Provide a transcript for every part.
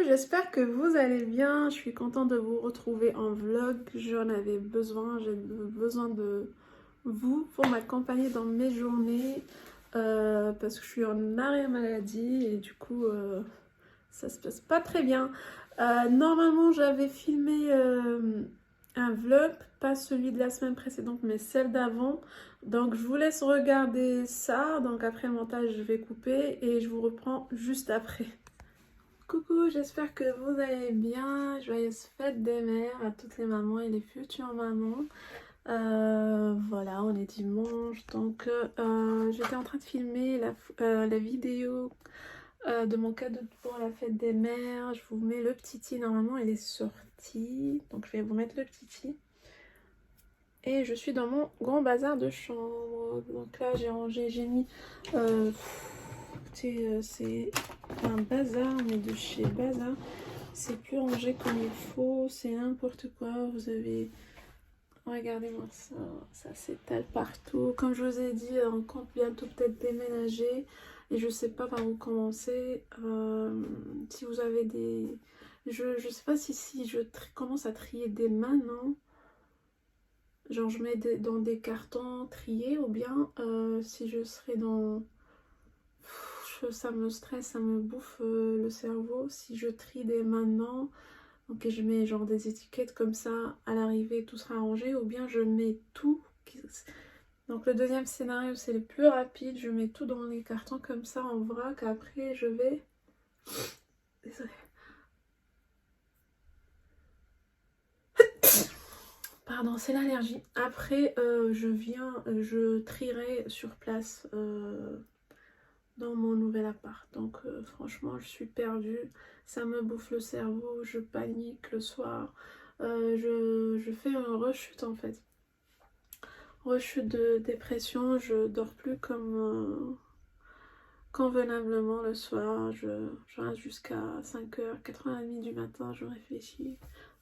j'espère que vous allez bien. Je suis contente de vous retrouver en vlog. J'en avais besoin, j'ai besoin de vous pour m'accompagner dans mes journées parce que je suis en arrêt maladie et du coup ça se passe pas très bien. Normalement j'avais filmé un vlog, pas celui de la semaine précédente mais celle d'avant. Donc je vous laisse regarder ça. Donc après le montage je vais couper et je vous reprends juste après. Coucou, j'espère que vous allez bien. Joyeuse fête des mères à toutes les mamans et les futures mamans. Voilà, on est dimanche, donc j'étais en train de filmer la vidéo de mon cadeau pour la fête des mères. Je vous mets le petit i, normalement il est sorti, donc je vais vous mettre le petit i. Et je suis dans mon grand bazar de chambre. Donc là j'ai rangé, j'ai mis... écoutez, c'est un bazar, mais de chez Bazar. C'est plus rangé comme il faut, c'est n'importe quoi. Vous avez... Regardez-moi ça, ça s'étale partout. Comme je vous ai dit, on compte bientôt peut-être déménager. Et je sais pas par où commencer. Si vous avez des... Je sais pas si je commence à trier des mains, genre je mets dans des cartons triés ou bien si je serais dans... ça me stresse, ça me bouffe le cerveau. Si je trie dès maintenant, ok, je mets genre des étiquettes comme ça, à l'arrivée tout sera rangé, ou bien je mets tout. Donc le deuxième scénario c'est le plus rapide, je mets tout dans les cartons comme ça en vrac, après je vais... Désolée. Pardon, c'est l'allergie. Après je trierai sur place dans mon nouvel appart. Donc franchement je suis perdue, ça me bouffe le cerveau, je panique le soir, je fais une rechute en fait, rechute de dépression, je dors plus comme convenablement le soir, je reste jusqu'à 5h, 4h30 du matin, je réfléchis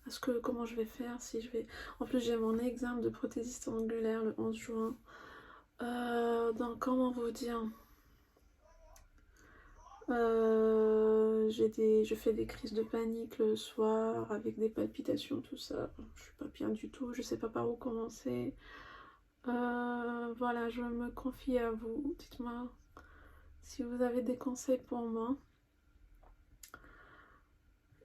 à comment je vais faire, si je vais... En plus j'ai mon examen de prothésiste angulaire le 11 juin, donc comment vous dire... je fais des crises de panique le soir avec des palpitations, tout ça. Je suis pas bien du tout, je sais pas par où commencer. Voilà, je me confie à vous. Dites-moi si vous avez des conseils pour moi.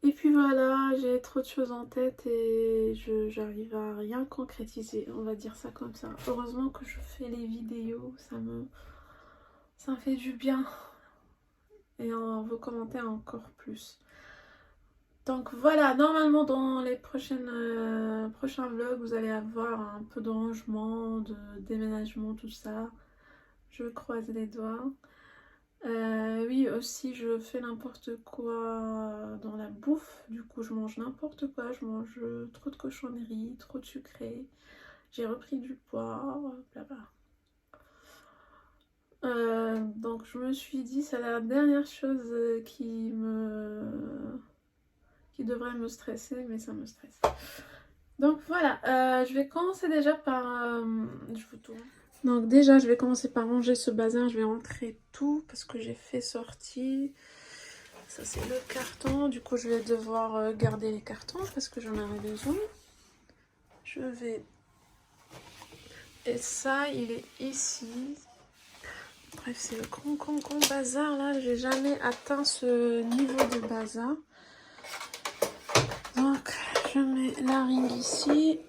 Et puis voilà, j'ai trop de choses en tête et j'arrive à rien concrétiser, on va dire ça comme ça. Heureusement que je fais les vidéos, ça me fait du bien. Et en vos commentaires encore plus. Donc voilà, normalement dans les prochains vlogs, vous allez avoir un peu de rangement, de déménagement, tout ça. Je croise les doigts. Oui, aussi je fais n'importe quoi dans la bouffe. Du coup, je mange n'importe quoi. Je mange trop de cochonneries, trop de sucré. J'ai repris du poids, blabla. Donc je me suis dit, c'est la dernière chose qui devrait me stresser, mais ça me stresse. Donc voilà, je vais commencer déjà par... je vous tourne. Donc déjà, je vais commencer par ranger ce bazar. Je vais rentrer tout parce que j'ai fait sortie. Ça, c'est le carton. Du coup, je vais devoir garder les cartons parce que j'en aurai besoin. Je vais... Et ça, il est ici. Bref, c'est le grand bazar là. J'ai jamais atteint ce niveau de bazar. Donc, je mets la ring ici.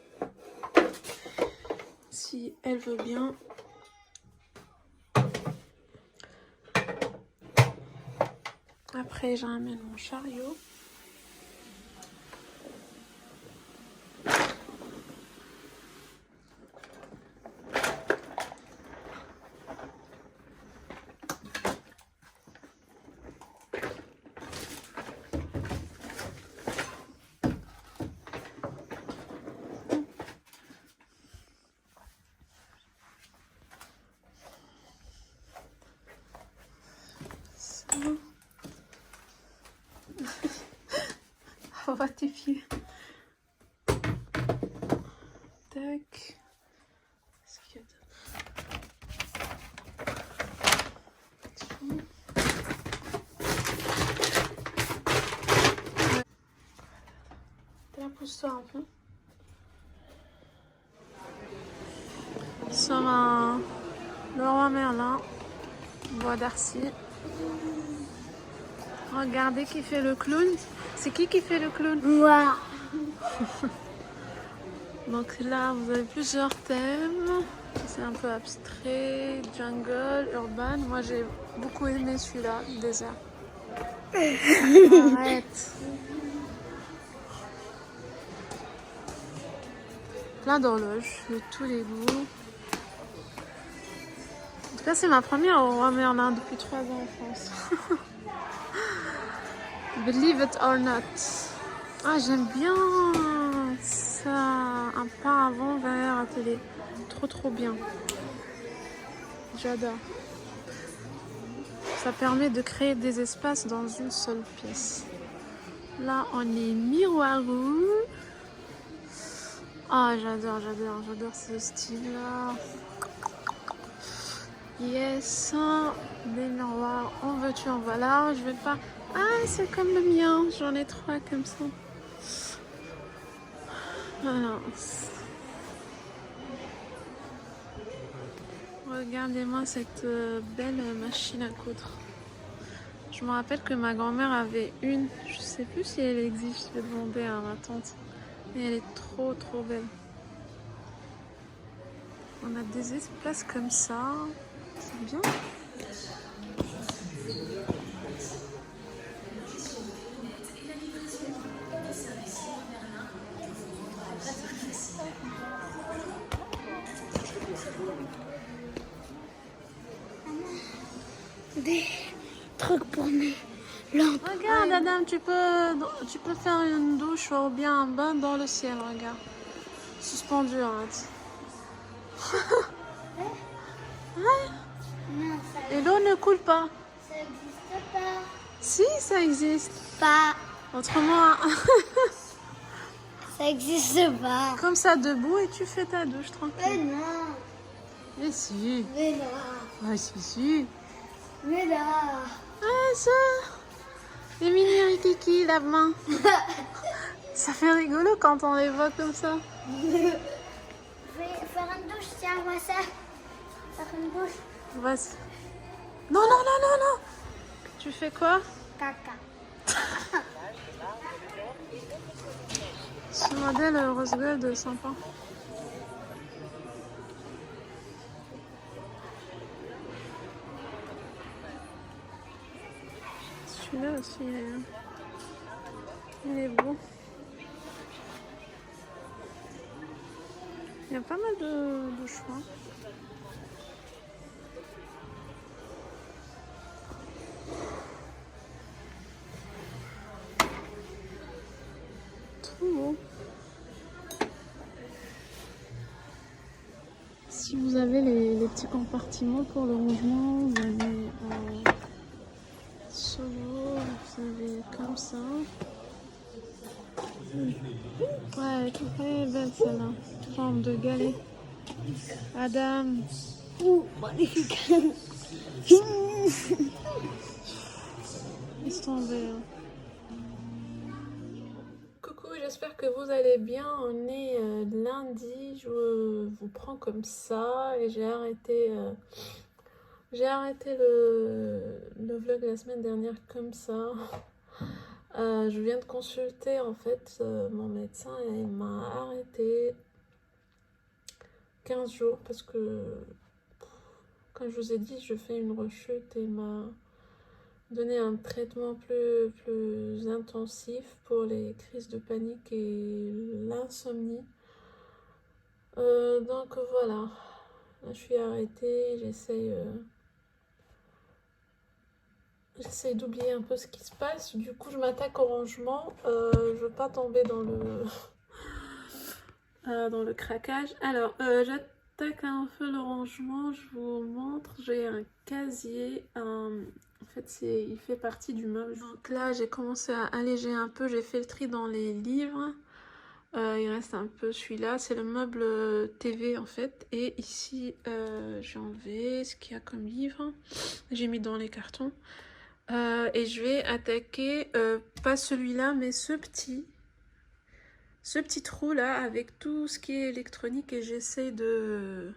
Si elle veut bien. Après, je ramène mon chariot. On va tes pieds. Tac. Qu'est-ce qu'il y a pousse-toi un peu. Sur un Leroy Merlin, Bois d'Arcy. Regardez qui fait le clown. C'est qui fait le clown? Moi. Donc là, vous avez plusieurs thèmes. C'est un peu abstrait, jungle, urban. Moi, j'ai beaucoup aimé celui-là, désert. Arrête. Plein d'horloges de tous les goûts. En tout cas, c'est ma première au Roi Merlin depuis 3 ans en France. Believe it or not. Ah, j'aime bien ça. Un paravent vert à télé. Trop bien. J'adore. Ça permet de créer des espaces dans une seule pièce. Là, on est Miroirou. Ah, j'adore ce style-là. Yes, des miroirs, en veux-tu, en voilà. Je vais pas... Ah, c'est comme le mien, j'en ai 3 comme ça. Voilà. Regardez-moi cette belle machine à coudre. Je me rappelle que ma grand-mère avait une. Je sais plus si elle existe, je vais demander à ma tante. Et elle est trop belle. On a des espaces comme ça. C'est bien. Des trucs pour mes lampes. Regarde, Adam, tu peux faire une douche ou bien un bain dans le ciel, regarde. Suspendu, arrête. Non, ça Et l'eau ne coule pas. n'existe pas. Si, ça existe. Pas. Autrement, Ça existe pas. comme ça, debout, et tu fais ta douche Mais tranquille. non. Mais si. Mais non. Ah, si. Mais non. Ah, ça. Les mini rikiki, la main. Ça fait rigolo quand on les voit comme ça. Je vais faire une douche, tiens, moi ça. Faire une douche. Vas-y. Non. Tu fais quoi? Caca. Ce modèle rose gold sympa. Celui-là aussi, il est beau. Il y a pas mal de choix. Trop beau. Si vous avez les petits compartiments pour le rangement, vous avez solo, vous avez comme ça. Ouais, elle est très belle celle-là. Forme de galet. Adam. Ouh, magnifique. Laisse tomber. Coucou, j'espère que vous allez bien. On est lundi. Je vous prends comme ça et j'ai arrêté le vlog la semaine dernière comme ça. Je viens de consulter en fait mon médecin et il m'a arrêté 15 jours parce que, comme je vous ai dit, je fais une rechute et il m'a donné un traitement plus intensif pour les crises de panique et l'insomnie. Donc voilà, là je suis arrêtée, j'essaye d'oublier un peu ce qui se passe. Du coup, je m'attaque au rangement. Je veux pas tomber dans le craquage. Alors, j'attaque un peu le rangement. Je vous montre. J'ai un casier. En fait, il fait partie du meuble. Donc là, j'ai commencé à alléger un peu. J'ai fait le tri dans les livres. Il reste un peu celui-là. C'est le meuble TV en fait. Et ici, j'ai enlevé ce qu'il y a comme livre. J'ai mis dans les cartons. Et je vais attaquer pas celui-là mais ce petit ce petit trou là avec tout ce qui est électronique et j'essaie de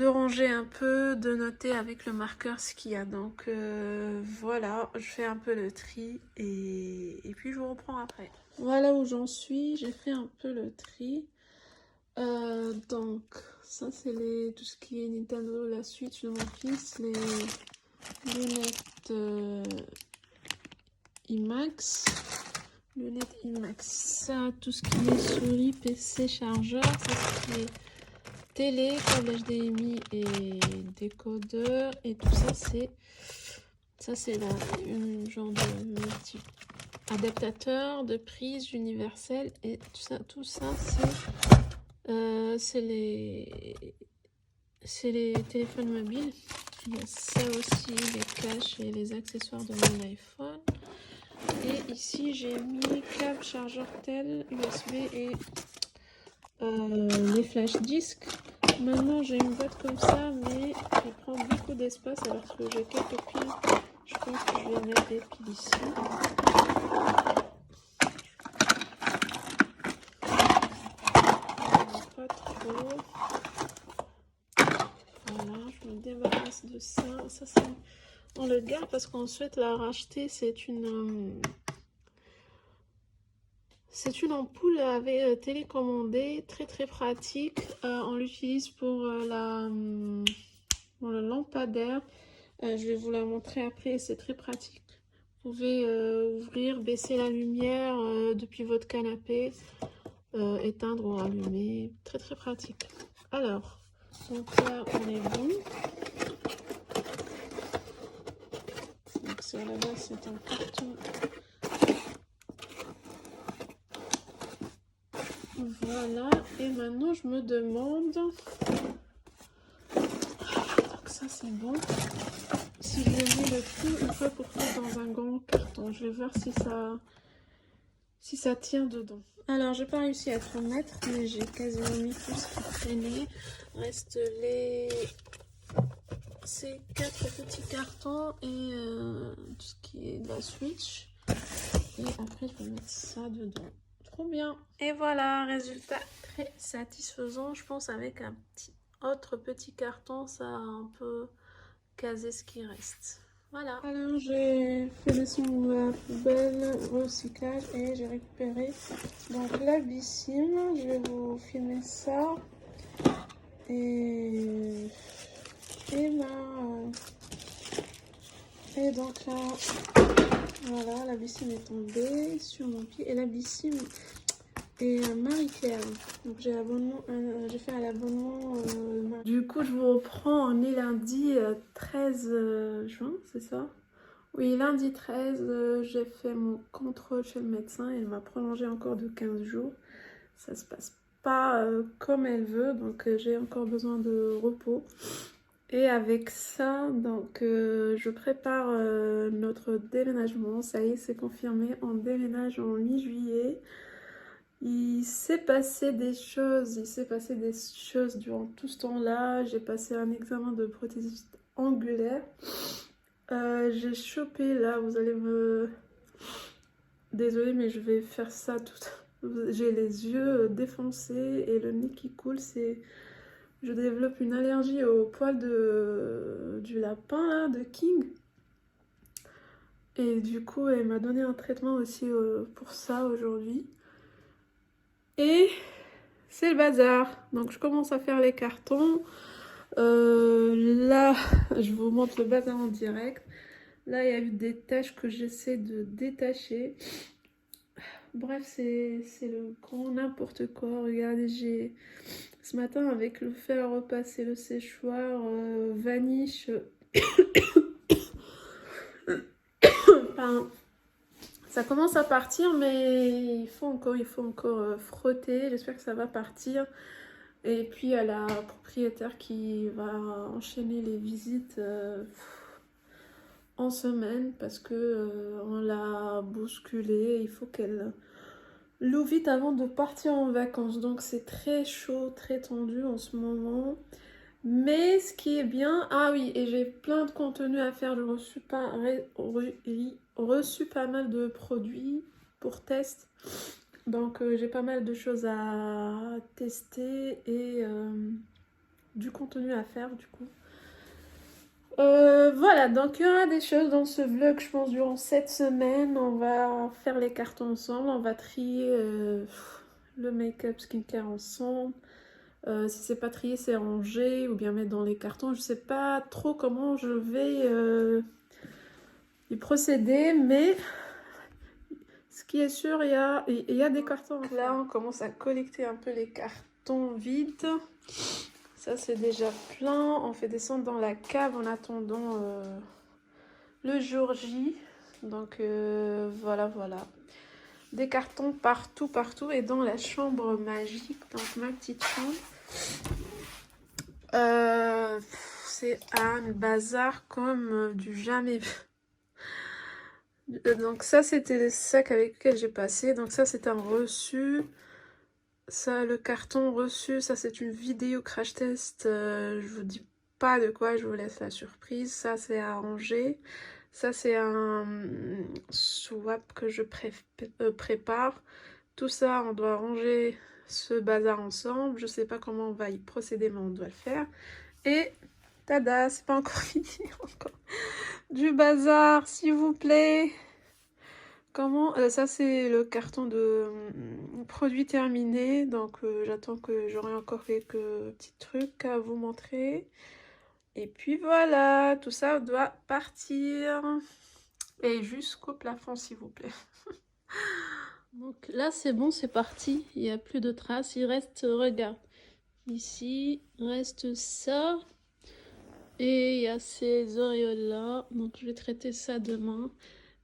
ranger un peu, de noter avec le marqueur ce qu'il y a. Donc voilà, je fais un peu le tri et puis je vous reprends après. Voilà où j'en suis, j'ai fait un peu le tri. Donc ça c'est tout ce qui est Nintendo, la Switch de mon fils, les lunettes IMAX. Lunettes IMAX, ça, tout ce qui est souris, PC, chargeur, ça ce qui est télé, câble HDMI et décodeur, et tout ça c'est là une genre de multi adaptateur de prise universelle et tout ça c'est les téléphones mobiles. Il y a ça aussi, les caches et les accessoires de mon iPhone. Et ici j'ai mis câble, chargeur tel, USB et les flash disques. Maintenant j'ai une boîte comme ça mais elle prend beaucoup d'espace alors que j'ai quelques piles. Je pense que je vais mettre des piles ici. Pas trop. Voilà, je me débarrasse de ça. Ça c'est... On le garde parce qu'on souhaite la racheter. C'est une ampoule avec télécommandée, très très pratique. On l'utilise pour le lampadaire. Je vais vous la montrer après, c'est très pratique. Vous pouvez ouvrir, baisser la lumière depuis votre canapé, éteindre ou allumer. Très très pratique. Alors, donc là on est bon. Donc sur la base c'est un carton. Voilà, et maintenant je me demande, donc ça c'est bon, si je mets le tout une fois pour toutes dans un grand carton. Je vais voir si ça tient dedans. Alors j'ai pas réussi à tout mettre, mais j'ai quasiment mis tout ce qui traînait. Reste ces 4 petits cartons et tout ce qui est de la Switch. Et après je vais mettre ça dedans. Trop bien. Et voilà, résultat très satisfaisant. Je pense avec un autre petit carton, ça a un peu casé ce qui reste. Voilà. Alors j'ai fait descendre la poubelle, recyclage et j'ai récupéré donc la bicime. Je vais vous filmer ça. Et donc là, voilà, la bicime est tombée sur mon pied et la bicime et Marie-Claire. Donc j'ai fait un abonnement. Du coup, je vous reprends. On est lundi 13 juin, c'est ça? Oui, lundi 13, j'ai fait mon contrôle chez le médecin. Il m'a prolongé encore de 15 jours. Ça se passe pas comme elle veut, donc j'ai encore besoin de repos. Et avec ça, donc je prépare notre déménagement. Ça y est, c'est confirmé. On déménage en mi-juillet. Il s'est passé des choses durant tout ce temps-là. J'ai passé un examen de prothésiste angulaire. J'ai chopé là, vous allez me... Désolée, mais je vais faire ça tout. J'ai les yeux défoncés et le nez qui coule. Je développe une allergie au poil du lapin là, de King. Et du coup, elle m'a donné un traitement aussi pour ça aujourd'hui. Et c'est le bazar. Donc je commence à faire les cartons. Là, je vous montre le bazar en direct. Là, il y a eu des tâches que j'essaie de détacher. Bref, c'est le grand n'importe quoi. Regardez, ce matin, avec le fer à repasser le séchoir, vaniche. Enfin, ça commence à partir, mais il faut encore frotter. J'espère que ça va partir. Et puis, il y a la propriétaire qui va enchaîner les visites en semaine parce que on l'a bousculée. Il faut qu'elle loue vite avant de partir en vacances. Donc, c'est très chaud, très tendu en ce moment. Mais ce qui est bien... Ah oui, et j'ai plein de contenu à faire. J'ai reçu pas mal de produits pour test. Donc j'ai pas mal de choses à tester et du contenu à faire du coup. Voilà, donc il y aura des choses dans ce vlog, je pense, durant cette semaine. On va faire les cartons ensemble, on va trier le make-up skincare ensemble. Si c'est pas trié, c'est rangé ou bien mettre dans les cartons. Je sais pas trop comment je vais y procéder, mais ce qui est sûr, il y a des cartons. Là, on commence à collecter un peu les cartons vides. Ça, c'est déjà plein. On fait descendre dans la cave en attendant le jour J. Donc, voilà, voilà. Des cartons partout, partout. Et dans la chambre magique, donc ma petite chambre, c'est un bazar comme du jamais vu. Donc ça, c'était les sacs avec lesquels j'ai passé. Donc ça, c'est un reçu. Ça, le carton reçu, ça c'est une vidéo crash test. Je vous dis pas de quoi, je vous laisse la surprise. Ça, c'est à ranger. Ça, c'est un swap que je prépare. Tout ça, on doit ranger ce bazar ensemble. Je sais pas comment on va y procéder, mais on doit le faire. Et tada, c'est pas encore fini. Encore du bazar, s'il vous plaît. Comment ça, c'est le carton de produits terminés. Donc j'attends que j'aurai encore quelques petits trucs à vous montrer. Et puis voilà, tout ça doit partir. Et jusqu'au plafond, s'il vous plaît. Donc là, c'est bon, c'est parti. Il n'y a plus de traces. Il reste, regarde, ici, reste ça. Et il y a ces auréoles là. Donc je vais traiter ça demain.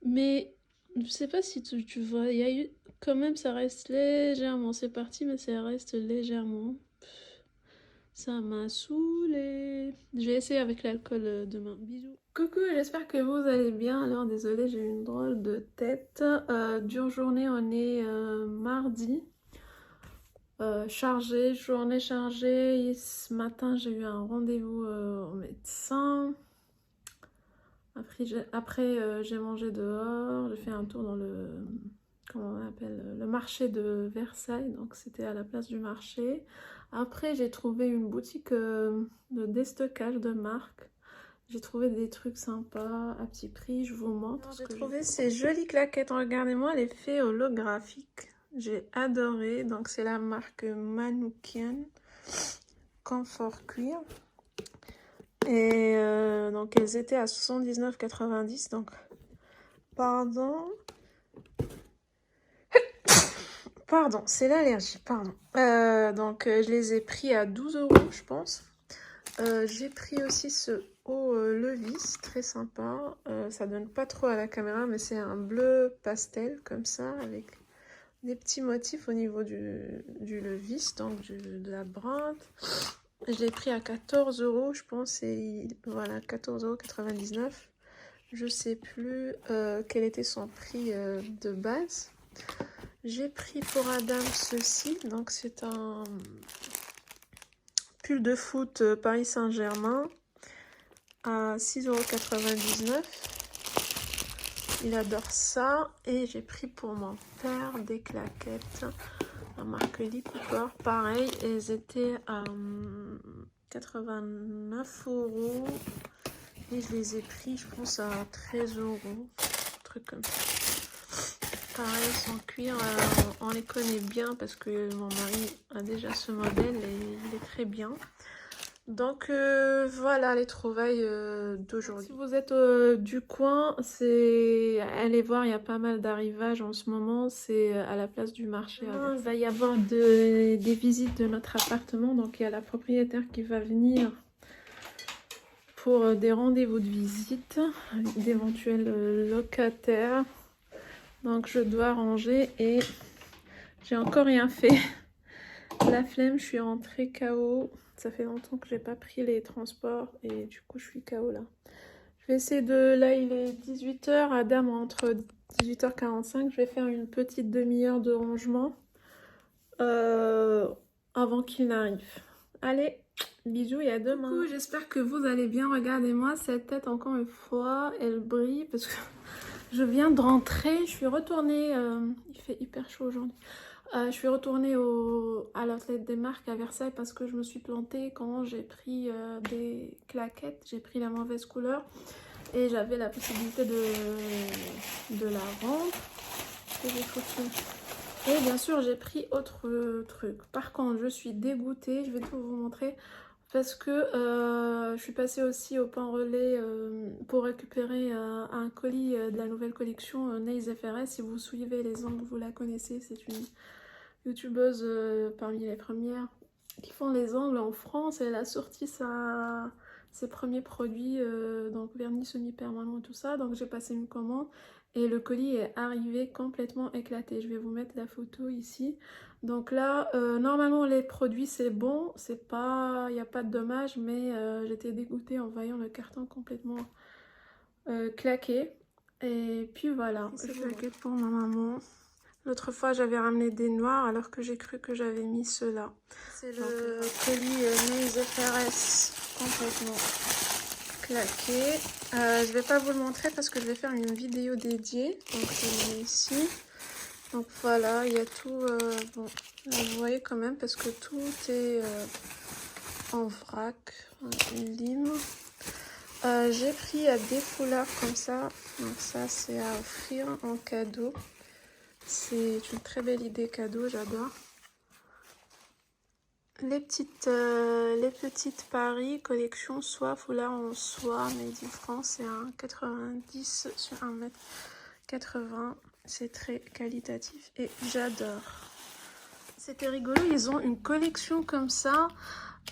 Mais je sais pas si tu vois, il y a eu quand même, ça reste légèrement, c'est parti, mais ça reste légèrement. Ça m'a saoulée. Je vais essayer avec l'alcool demain. Bisous. Coucou, j'espère que vous allez bien. Alors désolée, j'ai eu une drôle de tête. Dure journée, on est mardi. Chargée, journée chargée. Et ce matin, j'ai eu un rendez-vous au médecin. Après, j'ai mangé dehors, j'ai fait un tour dans comment on appelle, le marché de Versailles, donc c'était à la place du marché. Après, j'ai trouvé une boutique de déstockage de marque. J'ai trouvé des trucs sympas à petit prix, je vous montre. J'ai trouvé ces jolies claquettes, regardez-moi l'effet holographique. J'ai adoré, donc c'est la marque Manoukian Comfort Cuir. Et donc elles étaient à 79,90, donc pardon, c'est l'allergie, pardon. Donc je les ai pris à 12 € je pense. J'ai pris aussi ce haut levis, très sympa. Ça donne pas trop à la caméra, mais c'est un bleu pastel comme ça, avec des petits motifs au niveau du levis, donc de la brinde. Je l'ai pris à 14 € je pense, et voilà, 14,99 €. Je sais plus quel était son prix de base. J'ai pris pour Adam ceci, donc c'est un pull de foot Paris Saint-Germain à 6,99 €. Il adore ça. Et j'ai pris pour mon père des claquettes. La marque Lee Cooper, pareil, elles étaient à 89 € et je les ai pris, je pense, à 13 €, un truc comme ça. Pareil, sans cuir, on les connaît bien parce que mon mari a déjà ce modèle et il est très bien. Donc voilà les trouvailles d'aujourd'hui. Si vous êtes du coin, allez voir, il y a pas mal d'arrivages en ce moment. C'est à la place du marché. Il va y avoir des visites de notre appartement. Donc il y a la propriétaire qui va venir pour des rendez-vous de visite d'éventuels locataires. Donc je dois ranger et j'ai encore rien fait. La flemme, je suis rentrée KO. Ça fait longtemps que j'ai pas pris les transports et du coup je suis KO là. Je vais essayer là il est 18 h, Adam entre 18 h 45. Je vais faire une petite demi-heure de rangement avant qu'il n'arrive. Allez, bisous et à demain. Coucou, j'espère que vous allez bien. Regardez-moi cette tête encore une fois, elle brille parce que Je viens de rentrer, je suis retournée, il fait hyper chaud aujourd'hui. Je suis retournée à l'outlet des marques à Versailles parce que je me suis plantée quand j'ai pris des claquettes. J'ai pris la mauvaise couleur et j'avais la possibilité de la vendre. Que j'ai foutu. Et bien sûr, j'ai pris autre truc. Par contre, je suis dégoûtée. Je vais tout vous montrer. Parce que je suis passée aussi au pain relais pour récupérer un colis de la nouvelle collection Nails FRS. Si vous suivez les ongles, vous la connaissez. C'est une youtubeuse parmi les premières qui font les ongles en France. Elle a sorti ses premiers produits, donc vernis semi-permanent et tout ça. Donc j'ai passé une commande et le colis est arrivé complètement éclaté. Je vais vous mettre la photo ici. Donc là, normalement les produits c'est bon, c'est pas, il n'y a pas de dommage, mais j'étais dégoûtée en voyant le carton complètement claqué. Et puis voilà, je claqué pour ma maman. L'autre fois, j'avais ramené des noirs alors que j'ai cru que j'avais mis ceux-là. C'est le colis Nails FRS complètement claqué. Je vais pas vous le montrer parce que je vais faire une vidéo dédiée. Donc, je le mets ici. Donc voilà, il y a tout... bon, là, vous voyez quand même parce que tout est en vrac, une lime. J'ai pris des foulards comme ça. Donc ça, c'est à offrir en cadeau. C'est une très belle idée cadeau, j'adore. Les petites Paris collection soie, foulard en soie, made in France, c'est un 90 sur 1m80. C'est très qualitatif et j'adore. C'était rigolo, ils ont une collection comme ça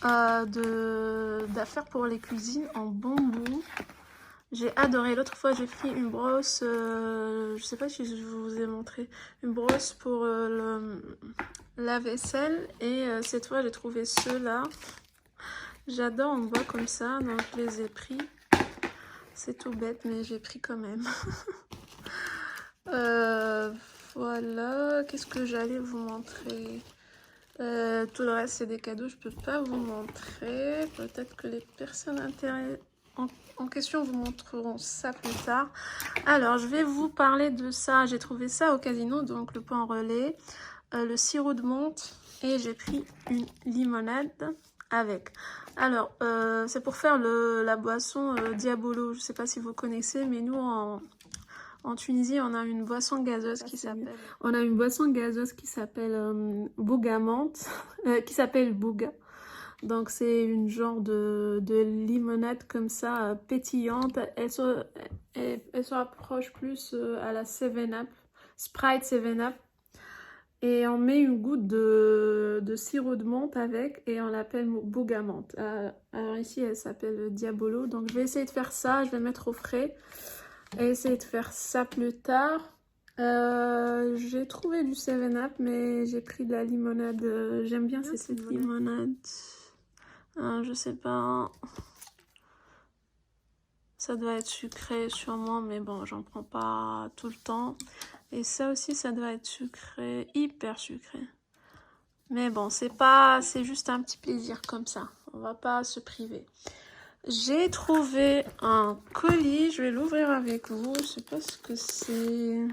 d'affaires pour les cuisines en bambou. J'ai adoré. L'autre fois, j'ai pris une brosse, je sais pas si je vous ai montré, une brosse pour la vaisselle. Et cette fois, j'ai trouvé ceux-là. J'adore en bois comme ça, donc je les ai pris. C'est tout bête, mais j'ai pris quand même. Voilà. Qu'est-ce que j'allais vous montrer? Tout le reste, c'est des cadeaux. Je peux pas vous montrer. Peut-être que les personnes intéressées en question vous montreront ça plus tard. Alors, je vais vous parler de ça. J'ai trouvé ça au casino, donc le pain relais, le sirop de menthe et j'ai pris une limonade avec. Alors, c'est pour faire la boisson Diabolo. Je sais pas si vous connaissez, mais nous en Tunisie, on a une boisson gazeuse qui s'appelle... On a une boisson gazeuse qui s'appelle Bougamante, qui s'appelle Bouga. Donc c'est une genre de limonade comme ça, pétillante. Elle se rapproche plus à la 7-Up, Sprite 7-Up. Et on met une goutte de sirop de menthe avec et on l'appelle Bougamante. Alors ici, elle s'appelle Diabolo. Donc je vais essayer de faire ça, je vais mettre au frais. Et essayer de faire ça plus tard. J'ai trouvé du 7-Up, mais j'ai pris de la limonade. J'aime bien cette limonade. Je sais pas. Ça doit être sucré sûrement, mais bon, j'en prends pas tout le temps. Et ça aussi, ça doit être sucré, hyper sucré. Mais bon, c'est juste un petit plaisir comme ça. On va pas se priver. J'ai trouvé un colis, je vais l'ouvrir avec vous. Je sais pas ce que c'est.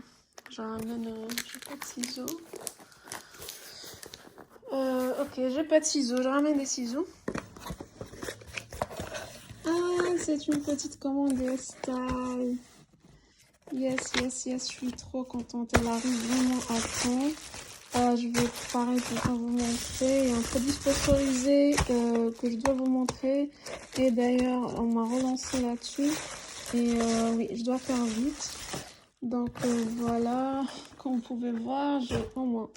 J'ai pas de ciseaux. Ok, j'ai pas de ciseaux, je ramène des ciseaux. Ah, c'est une petite commande style. Yes, je suis trop contente. Elle arrive vraiment à temps. Je vais pareil pour vous montrer. Il y a un produit sponsorisé que je dois vous montrer. Et d'ailleurs, on m'a relancé là-dessus. Et oui, je dois faire vite. Donc voilà, comme vous pouvez voir, j'ai au moins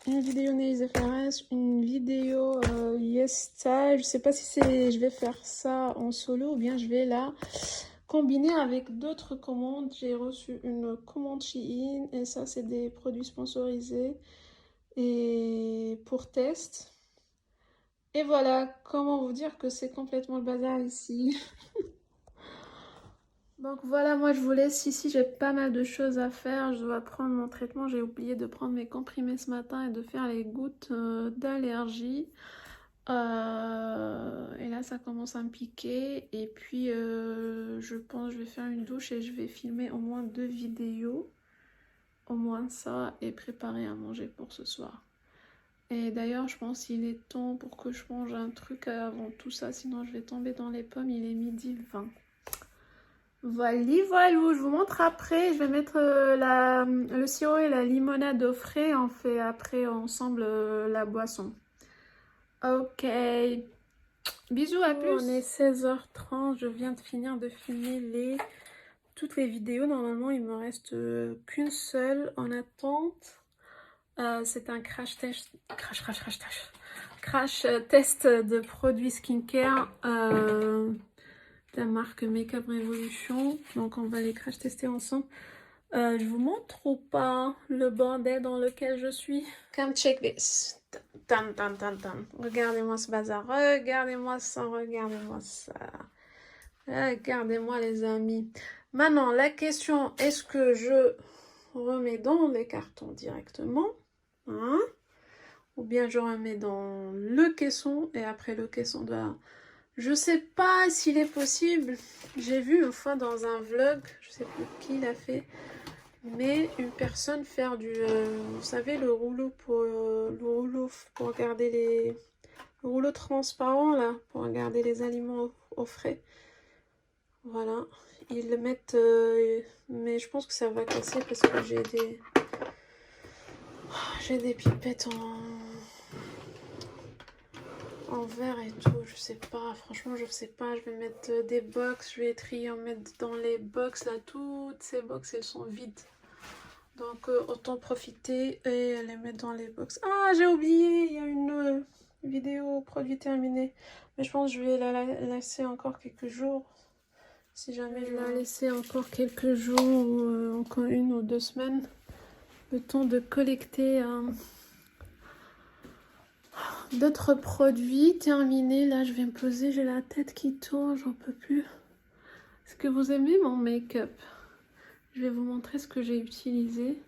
une vidéo Nails FRS, une vidéo Yes Style. Je sais pas si je vais faire ça en solo ou bien je vais la combiner avec d'autres commandes. J'ai reçu une commande Shein et ça c'est des produits sponsorisés et pour test. Et voilà, comment vous dire que c'est complètement le bazar ici. Donc voilà, moi je vous laisse ici, j'ai pas mal de choses à faire. Je dois prendre mon traitement, j'ai oublié de prendre mes comprimés ce matin et de faire les gouttes d'allergie. Et là, ça commence à me piquer. Et puis, je pense que je vais faire une douche et je vais filmer au moins 2 vidéos. Au moins ça, et préparer à manger pour ce soir. Et d'ailleurs, je pense qu'il est temps pour que je mange un truc avant tout ça, sinon je vais tomber dans les pommes. Il est 12h20. Voilà, je vous montre après. Je vais mettre le sirop et la limonade au frais. On fait après ensemble la boisson. Ok. Bisous, à plus. On est 16h30. Je viens de finir de filmer toutes les vidéos. Normalement, il me reste qu'une seule en attente. C'est un crash test de produits skincare de la marque Makeup Revolution. Donc on va les crash tester ensemble. Je vous montre ou pas le bordel dans lequel je suis? Come check this. Tan, tan, tan, tan. Regardez-moi ce bazar. Regardez-moi ça. Regardez-moi ça. Regardez-moi les amis. Maintenant la question, est-ce que je remets dans les cartons directement? Hein? Ou bien je remets dans le caisson et après le caisson de... Je sais pas s'il est possible. J'ai vu une fois dans un vlog, je sais plus qui l'a fait, mais une personne faire du... vous savez, le rouleau pour garder les... Le rouleau transparent là, pour garder les aliments au frais. Voilà. Ils le mettent... mais je pense que ça va casser parce que j'ai des pipettes en verre et tout, je sais pas, franchement je sais pas, je vais mettre des box, je vais trier, en mettre dans les box là, toutes ces box elles sont vides, donc autant profiter et les mettre dans les box. Ah, j'ai oublié, il y a une vidéo produit terminé, mais je pense que je vais la laisser encore quelques jours, si jamais je la laisser encore quelques jours, ou encore 1 ou 2 semaines, le temps de collecter d'autres produits. Terminés. Là je vais me poser, j'ai la tête qui tourne, j'en peux plus. Est-ce que vous aimez mon make-up? Je vais vous montrer ce que j'ai utilisé.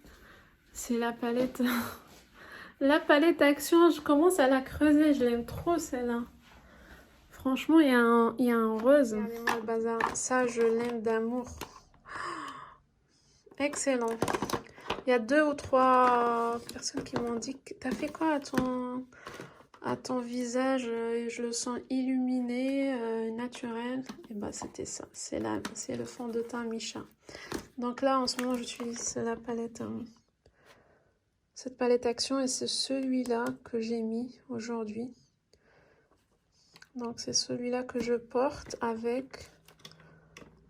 C'est la palette la palette Action. Je commence à la creuser, je l'aime trop celle-là. Franchement, il y a un rose. Regardez-moi le bazar, ça je l'aime d'amour. Excellent. Il y a 2 ou 3 personnes qui m'ont dit que t'as fait quoi à ton visage, je le sens illuminé, naturel. Et bah c'était ça, c'est le fond de teint Michin. Donc là en ce moment j'utilise la palette, cette palette Action, et c'est celui-là que j'ai mis aujourd'hui. Donc c'est celui-là que je porte avec.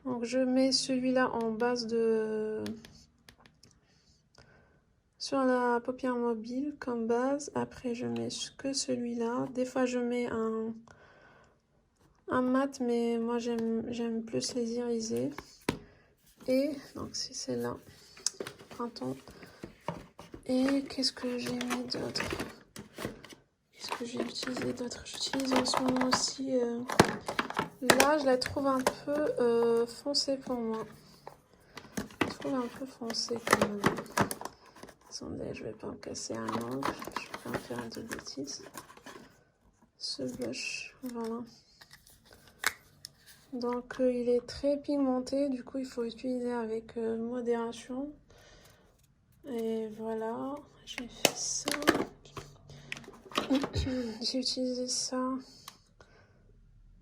Donc je mets celui-là en base de... sur la paupière mobile comme base. Après je mets que celui-là. Des fois je mets un mat, mais moi j'aime plus les irisés. Et donc c'est celle-là, printemps. Et qu'est-ce que j'ai mis d'autre? Qu'est-ce que j'ai utilisé d'autre? J'utilise en ce moment aussi... là je la trouve un peu foncée pour moi. Je trouve un peu foncée quand même. Attendez, je vais pas me casser un angle, je vais pas me faire de bêtises. Ce blush, voilà. Donc il est très pigmenté, du coup il faut utiliser avec modération. Et voilà, j'ai fait ça. J'ai utilisé ça.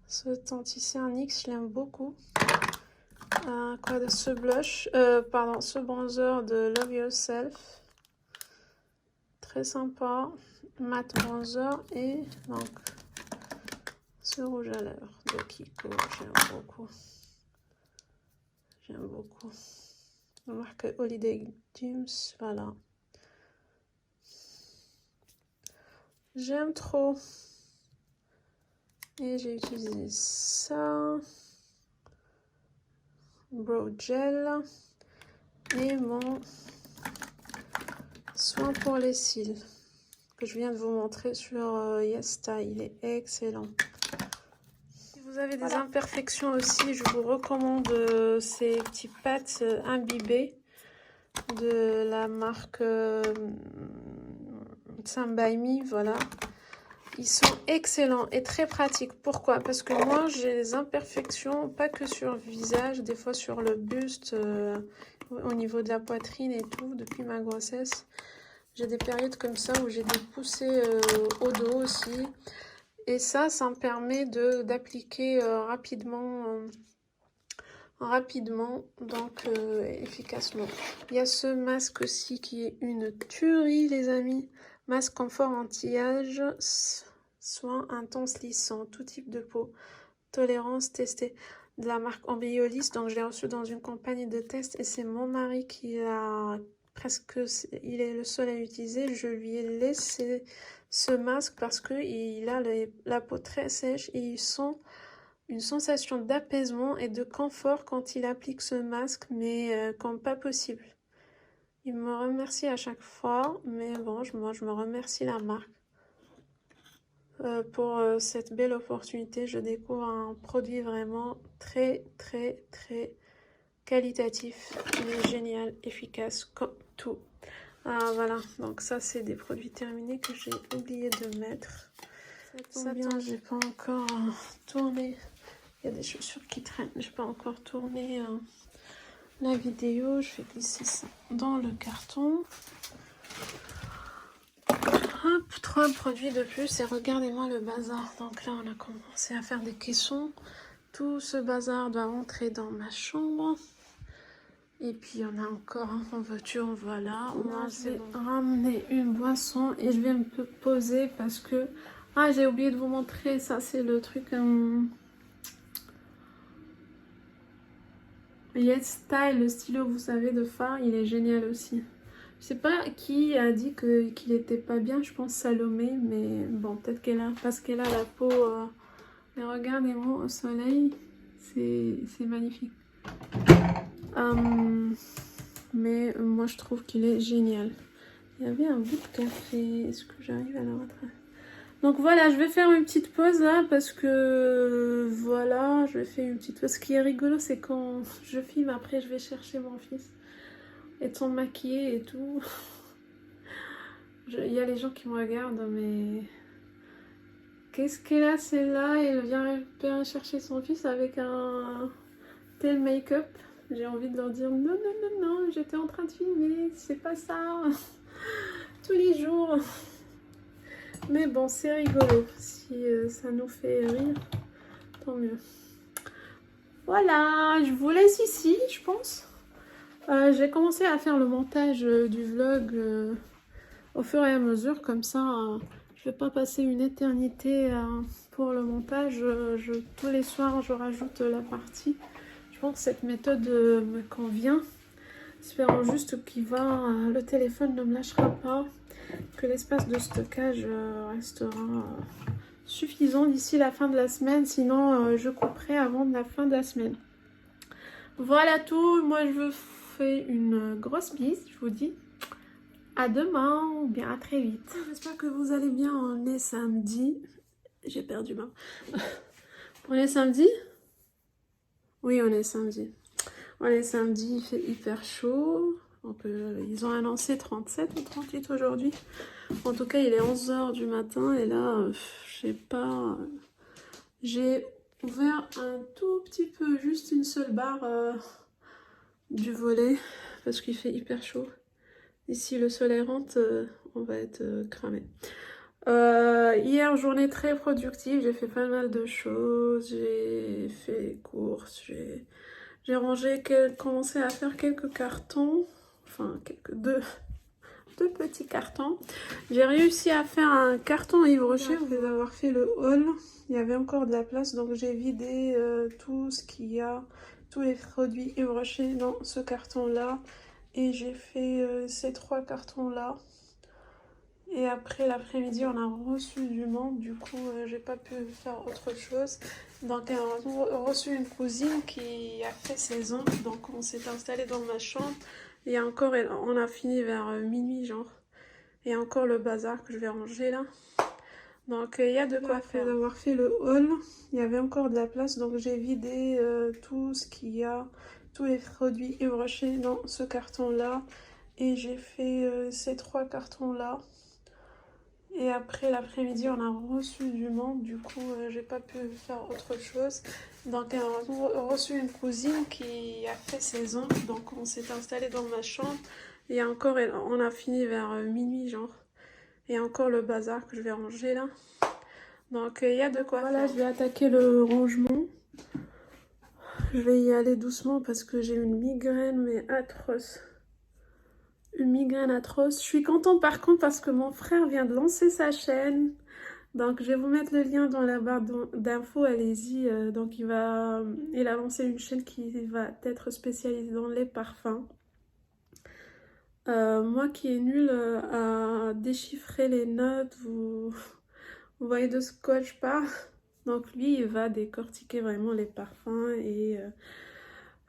Ce teint tissé un X, je l'aime beaucoup. Quoi de ce blush, pardon, ce bronzer de Love Yourself. Très sympa, matte bronzer. Et donc ce rouge à lèvres de Kiko, j'aime beaucoup. J'aime beaucoup. La marque Holiday Dreams, voilà. J'aime trop. Et j'ai utilisé ça. Brow Gel. Et mon soin pour les cils que je viens de vous montrer sur Yesta. Il est excellent. Si vous avez des imperfections aussi, je vous recommande ces petits pads imbibés de la marque Sam by Me, voilà. Ils sont excellents et très pratiques. Pourquoi? Parce que moi, j'ai des imperfections, pas que sur le visage, des fois sur le buste, au niveau de la poitrine et tout, depuis ma grossesse. J'ai des périodes comme ça où j'ai des poussées au dos aussi. Et ça me permet d'appliquer rapidement, donc efficacement. Il y a ce masque aussi qui est une tuerie, les amis. Masque confort anti-âge, soin intense lissant, tout type de peau. Tolérance testée de la marque Ambiolis. Donc je l'ai reçu dans une campagne de test et c'est mon mari qui a presque, il est le seul à l'utiliser. Je lui ai laissé ce masque parce que il a la peau très sèche et il sent une sensation d'apaisement et de confort quand il applique ce masque, mais comme pas possible. Il me remercie à chaque fois, mais bon, moi je me remercie la marque pour cette belle opportunité. Je découvre un produit vraiment très qualitatif, mais génial, efficace comme tout. Ah, voilà, donc ça c'est des produits terminés que j'ai oublié de mettre. Ça tombe bien, j'ai pas encore tourné. Il y a des chaussures qui traînent, j'ai pas encore tourné la vidéo. Je vais glisser ça dans le carton. Hop, 3 produits de plus et regardez-moi le bazar. Donc là, on a commencé à faire des caissons. Tout ce bazar doit rentrer dans ma chambre. Et puis, il y en a encore en voiture, voilà. Moi, je vais ramener une boisson et je vais me poser parce que... Ah, j'ai oublié de vous montrer, ça c'est le truc... Yes Style, le stylo, vous savez, de fard, il est génial aussi. Je sais pas qui a dit qu'il était pas bien, je pense Salomé, mais bon, peut-être parce qu'elle a la peau... Mais regardez-moi au soleil, c'est magnifique. Mais moi, je trouve qu'il est génial. Il y avait un bout de café, est-ce que j'arrive à le rattraper? Donc voilà, je vais faire une petite pause là parce que voilà, je vais faire une petite pause. Ce qui est rigolo, c'est quand je filme, après je vais chercher mon fils, étant maquillée et tout. Il y a les gens qui me regardent, mais qu'est-ce qu'elle a celle-là? Elle vient chercher son fils avec un tel make-up. J'ai envie de leur dire non, j'étais en train de filmer, c'est pas ça. Tous les jours. Mais bon, c'est rigolo. Si ça nous fait rire, tant mieux. Voilà, je vous laisse ici, je pense. J'ai commencé à faire le montage du vlog au fur et à mesure. Comme ça, je vais pas passer une éternité pour le montage. Tous les soirs, je rajoute la partie. Je pense que cette méthode me convient. Espérons juste le téléphone ne me lâchera pas, que l'espace de stockage restera suffisant d'ici la fin de la semaine, sinon je couperai avant la fin de la semaine. Voilà tout, moi je vous fais une grosse bise, je vous dis à demain ou bien à très vite. J'espère que vous allez bien, on est samedi, j'ai perdu ma... On est samedi? Oui, on est samedi. On est samedi, il fait hyper chaud. Donc, ils ont annoncé 37 ou 38 aujourd'hui. En tout cas, il est 11h du matin et là, je sais pas. J'ai ouvert un tout petit peu, juste une seule barre du volet parce qu'il fait hyper chaud. Ici, le soleil rentre, on va être cramé. Hier, journée très productive, j'ai fait pas mal de choses. J'ai fait les courses, j'ai rangé, commencé à faire quelques cartons, enfin deux petits cartons. J'ai réussi à faire un carton Yves Rocher après avoir fait le haul. Il y avait encore de la place, donc j'ai vidé tout ce qu'il y a, tous les produits Yves Rocher dans ce carton-là. Et j'ai fait ces 3 cartons-là. Et après l'après-midi, on a reçu du monde, du coup, j'ai pas pu faire autre chose. Donc, on a reçu une cousine qui a fait ses ongles, donc on s'est installé dans ma chambre. Et encore, on a fini vers minuit, genre. Et encore le bazar que je vais ranger là. Donc, il y a de quoi faire. Après avoir fait le haul, il y avait encore de la place, donc j'ai vidé tout ce qu'il y a, tous les produits Yves Rocher dans ce carton-là. Et j'ai fait ces 3 cartons-là. Et après l'après-midi, on a reçu du monde. Du coup, j'ai pas pu faire autre chose. Donc, on a reçu une cousine qui a fait ses ongles. Donc, on s'est installé dans ma chambre. Et encore, on a fini vers minuit, genre. Et encore le bazar que je vais ranger là. Donc, il y a de quoi faire. Voilà, je vais attaquer le rangement. Je vais y aller doucement parce que j'ai une migraine, mais atroce. Une migraine atroce. Je suis contente par contre parce que mon frère vient de lancer sa chaîne. Donc, je vais vous mettre le lien dans la barre d'infos, allez-y. Donc, il a lancé une chaîne qui va être spécialisée dans les parfums. Moi qui est nulle à déchiffrer les notes, vous voyez de ce quoi je parle. Donc, lui, il va décortiquer vraiment les parfums et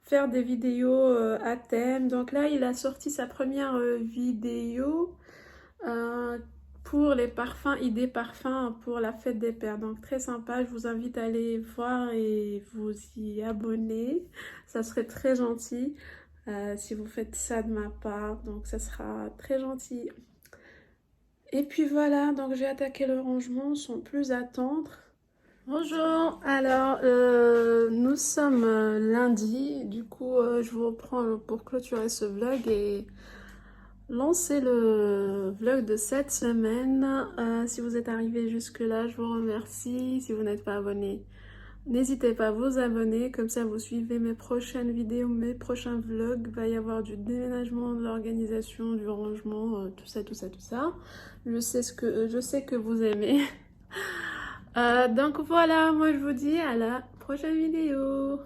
faire des vidéos à thème. Donc là, il a sorti sa première vidéo pour les parfums, idées parfums pour la fête des pères. Donc très sympa, je vous invite à aller voir et vous y abonner. Ça serait très gentil si vous faites ça de ma part. Donc ça sera très gentil. Et puis voilà, donc j'ai attaqué le rangement sans plus attendre. Bonjour, alors nous sommes lundi, du coup je vous reprends pour clôturer ce vlog et lancer le vlog de cette semaine. Si vous êtes arrivé jusque là, je vous remercie. Si vous n'êtes pas abonné, n'hésitez pas à vous abonner, comme ça vous suivez mes prochaines vidéos, mes prochains vlogs. Il va y avoir du déménagement, de l'organisation, du rangement, tout ça, tout ça, tout ça. Je sais que vous aimez. Donc voilà, moi je vous dis à la prochaine vidéo.